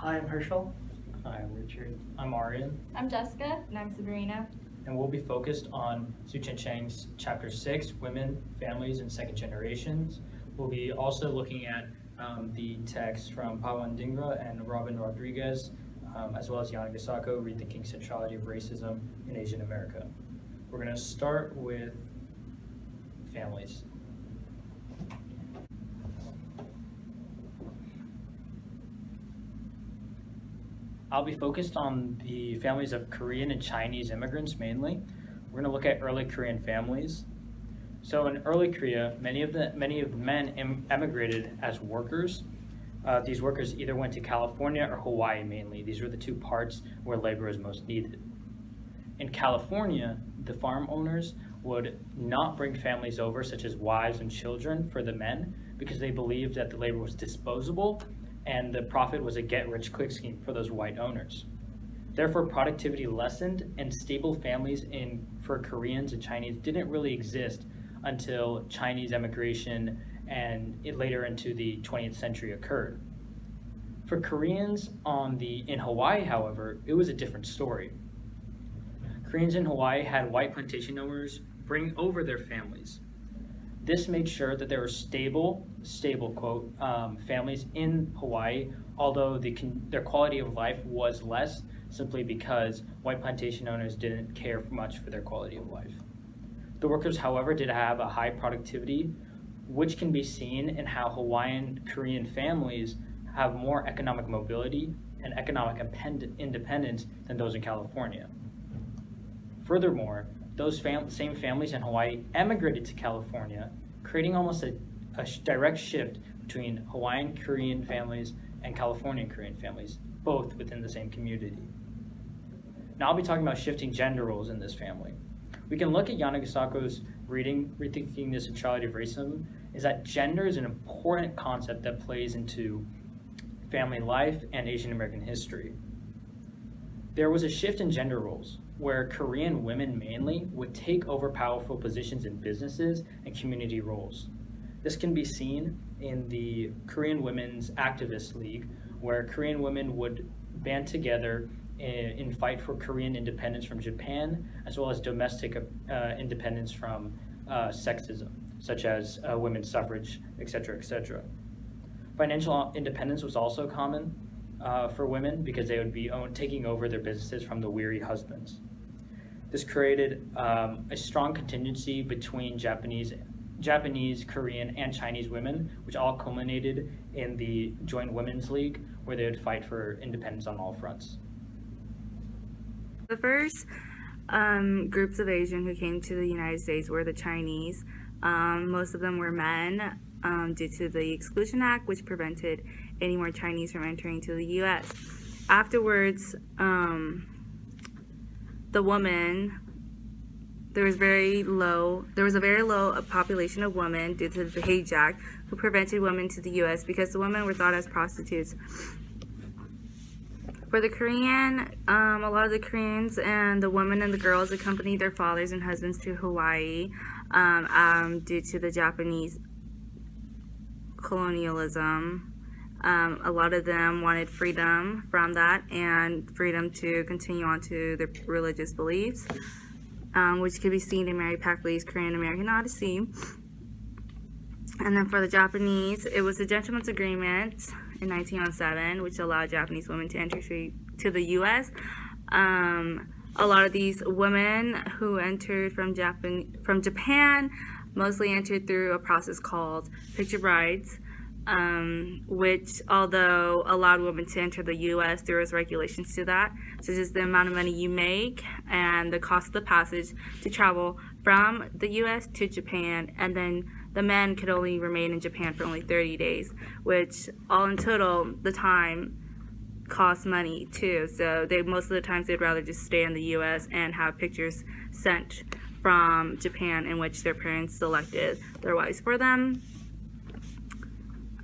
Hi, I'm Herschel. Hi, I'm Richard. I'm Arian, I'm Jessica. And I'm Sabrina. and we'll be focused on Su Chen Chang's Chapter 6, Women, Families, and Second Generations. We'll be also looking at the text from Pawan Dingra and Robin Rodriguez, as well as Yanagisako, Rethinking Centrality of Racism in Asian America. We're going to start with families. I'll be focused on the families of Korean and Chinese immigrants mainly. We're going to look at early Korean families. So in early Korea, many of the men emigrated as workers. These workers either went to California or Hawaii mainly. These were the two parts where labor was most needed. In California, the farm owners would not bring families over, such as wives and children, for the men because they believed that the labor was disposable and the profit was a get-rich-quick scheme for those white owners. Therefore, productivity lessened and stable families for Koreans and Chinese didn't really exist until Chinese emigration and later into the 20th century occurred. For Koreans in Hawaii, however, it was a different story. Koreans in Hawaii had white plantation owners bring over their families. This made sure that there were stable quote, families in Hawaii, although their quality of life was less simply because white plantation owners didn't care much for their quality of life. The workers, however, did have a high productivity, which can be seen in how Hawaiian Korean families have more economic mobility and economic independence than those in California. Furthermore, those same families in Hawaii emigrated to California, creating almost a direct shift between Hawaiian Korean families and Californian Korean families, both within the same community. Now I'll be talking about shifting gender roles in this family. We can look at Yanagisako's reading, Rethinking the Centrality of Racism, is that gender is an important concept that plays into family life and Asian American history. There was a shift in gender roles, where Korean women mainly would take over powerful positions in businesses and community roles. This can be seen in the Korean Women's Activist League, where Korean women would band together in fight for Korean independence from Japan, as well as domestic independence from sexism, such as women's suffrage, etc., etc. Financial independence was also common for women because they would be taking over their businesses from the weary husbands. This created a strong contingency between Japanese, Korean, and Chinese women, which all culminated in the Joint Women's League, where they would fight for independence on all fronts. The first groups of Asian who came to the United States were the Chinese. Most of them were men due to the Exclusion Act, which prevented any more Chinese from entering to the U.S. Afterwards, the women, there was a very low population of women due to the Page Act, who prevented women to the U.S. because the women were thought as prostitutes. For the Korean, a lot of the Koreans and the women and the girls accompanied their fathers and husbands to Hawaii due to the Japanese colonialism. A lot of them wanted freedom from that and freedom to continue on to their religious beliefs, which can be seen in Mary Packley's Korean American Odyssey. And then for the Japanese, it was the Gentleman's Agreement in 1907, which allowed Japanese women to enter to the U.S. A lot of these women who entered from Japan mostly entered through a process called picture brides, which, although allowed women to enter the U.S., there was regulations to that, such as the amount of money you make and the cost of the passage to travel from the U.S. to Japan, and then the men could only remain in Japan for only 30 days, which all in total, the time cost money too. So most of the times they'd rather just stay in the U.S. and have pictures sent from Japan in which their parents selected their wives for them.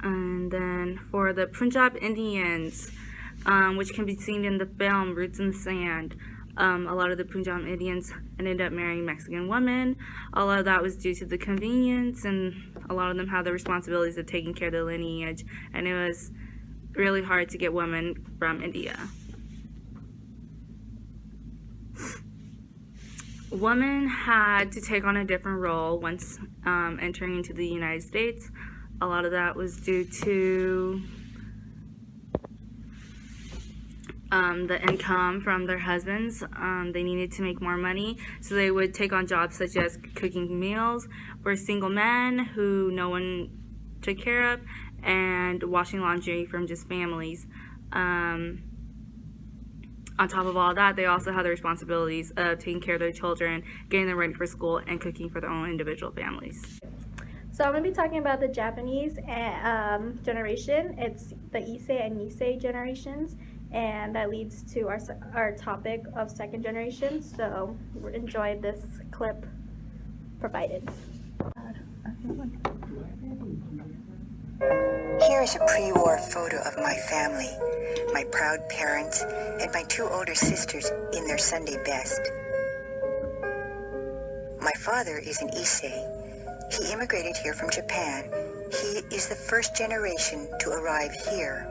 And then for the Punjab Indians, which can be seen in the film Roots in the Sand, a lot of the Punjab Indians ended up marrying Mexican women. A lot of that was due to the convenience, and a lot of them had the responsibilities of taking care of the lineage, and it was really hard to get women from India. Women had to take on a different role once entering into the United States. A lot of that was due to the income from their husbands. They needed to make more money, so they would take on jobs such as cooking meals for single men who no one took care of, and washing laundry from just families. On top of all that, they also had the responsibilities of taking care of their children, getting them ready for school, and cooking for their own individual families. So I'm going to be talking about the Japanese generation. It's the ASA and Nisei generations, and that leads to our topic of second generation. So enjoy this clip provided. Here is a pre-war photo of my family, my proud parents, and my 2 older sisters in their Sunday best. My father is an Issei. He immigrated here from Japan. He is the first generation to arrive here.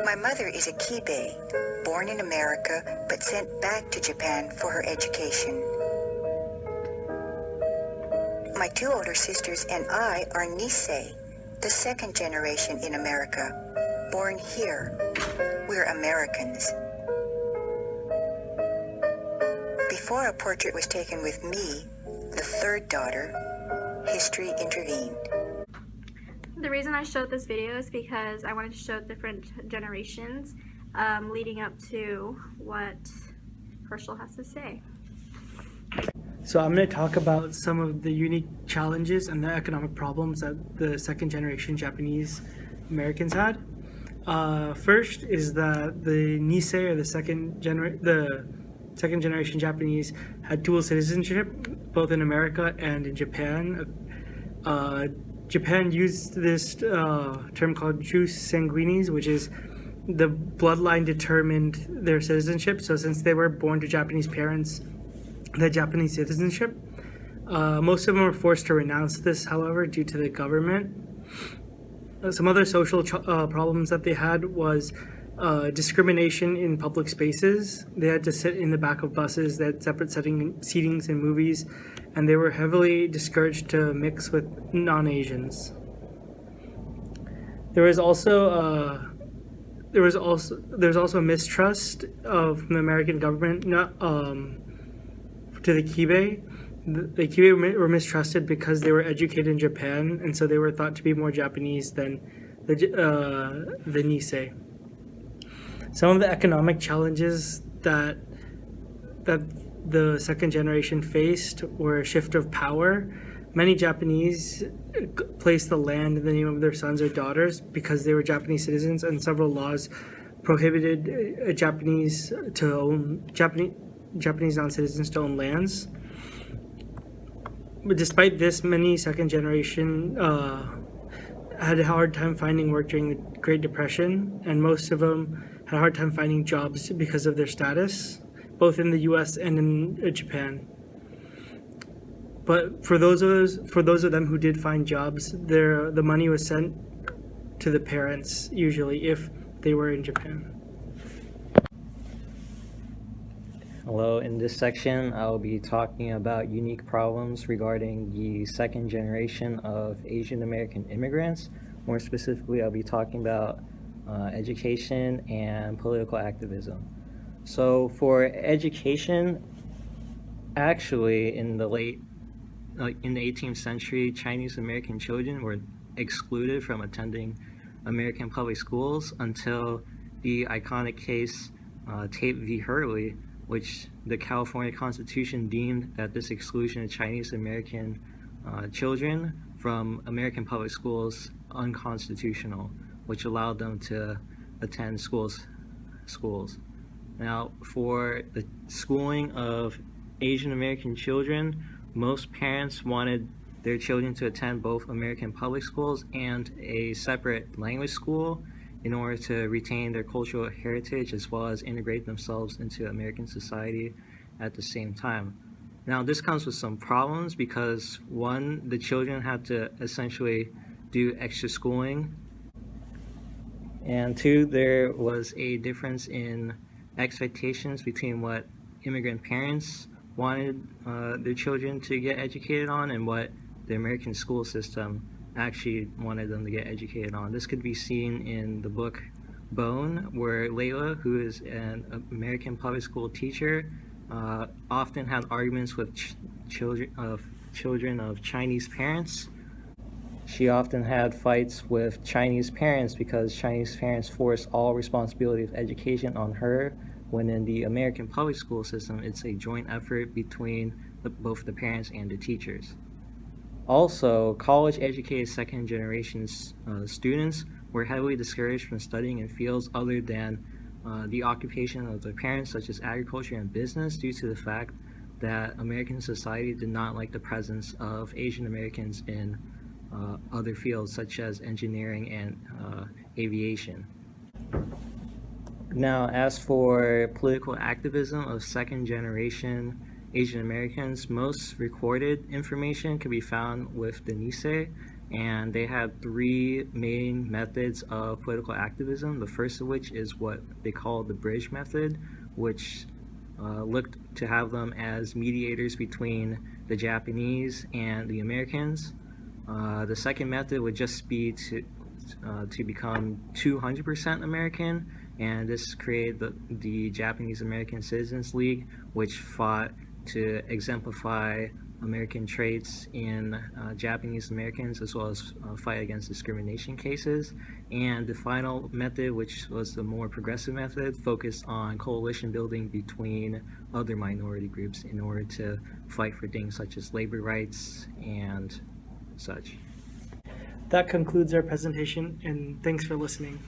My mother is a Kibei, born in America but sent back to Japan for her education. My 2 older sisters and I are Nisei, the second generation in America, born here. We're Americans. Before a portrait was taken with me, the 3rd daughter, history intervened. The reason I showed this video is because I wanted to show different generations leading up to what Herschel has to say. So I'm going to talk about some of the unique challenges and the economic problems that the second generation Japanese Americans had. First is that the Nisei, or the second generation Japanese, had dual citizenship both in America and in Japan. Japan used this term called jus sanguinis, which is the bloodline determined their citizenship. So since they were born to Japanese parents, the Japanese citizenship. Most of them were forced to renounce this, however, due to the government. Some other social problems that they had was discrimination in public spaces. They had to sit in the back of buses, they had separate seatings in movies, and they were heavily discouraged to mix with non-Asians. There was also mistrust from the American government to the Kibei. The Kibei were mistrusted because they were educated in Japan, and so they were thought to be more Japanese than the Nisei. Some of the economic challenges that the second generation faced were a shift of power. Many Japanese placed the land in the name of their sons or daughters because they were Japanese citizens, and several laws prohibited Japanese non-citizens to own lands. But despite this, many second generation had a hard time finding work during the Great Depression, and most of them had a hard time finding jobs because of their status, both in the U.S. and in Japan. But for those of them who did find jobs, the money was sent to the parents, usually, if they were in Japan. Hello, in this section I'll be talking about unique problems regarding the second generation of Asian American immigrants. More specifically, I'll be talking about education and political activism. So for education, actually in the 18th century, Chinese American children were excluded from attending American public schools until the iconic case Tate v. Hurley, which the California Constitution deemed that this exclusion of Chinese American children from American public schools unconstitutional, which allowed them to attend schools. Now, for the schooling of Asian American children, most parents wanted their children to attend both American public schools and a separate language school in order to retain their cultural heritage as well as integrate themselves into American society at the same time. Now, this comes with some problems because, one, the children had to essentially do extra schooling. And two, there was a difference in expectations between what immigrant parents wanted their children to get educated on and what the American school system actually wanted them to get educated on. This could be seen in the book Bone, where Layla, who is an American public school teacher, often had arguments with children of Chinese parents. She often had fights with Chinese parents because Chinese parents forced all responsibility of education on her, when in the American public school system, it's a joint effort between both the parents and the teachers. Also, college-educated second-generation students were heavily discouraged from studying in fields other than the occupation of their parents, such as agriculture and business, due to the fact that American society did not like the presence of Asian Americans in other fields such as engineering and aviation. Now, as for political activism of second generation Asian Americans, most recorded information can be found with the Nisei, and they had three main methods of political activism. The first of which is what they call the bridge method, which looked to have them as mediators between the Japanese and the Americans. The second method would just be to become 200% American, and this created the Japanese American Citizens League, which fought to exemplify American traits in Japanese Americans, as well as fight against discrimination cases. And the final method, which was the more progressive method, focused on coalition building between other minority groups in order to fight for things such as labor rights and such. That concludes our presentation, and thanks for listening.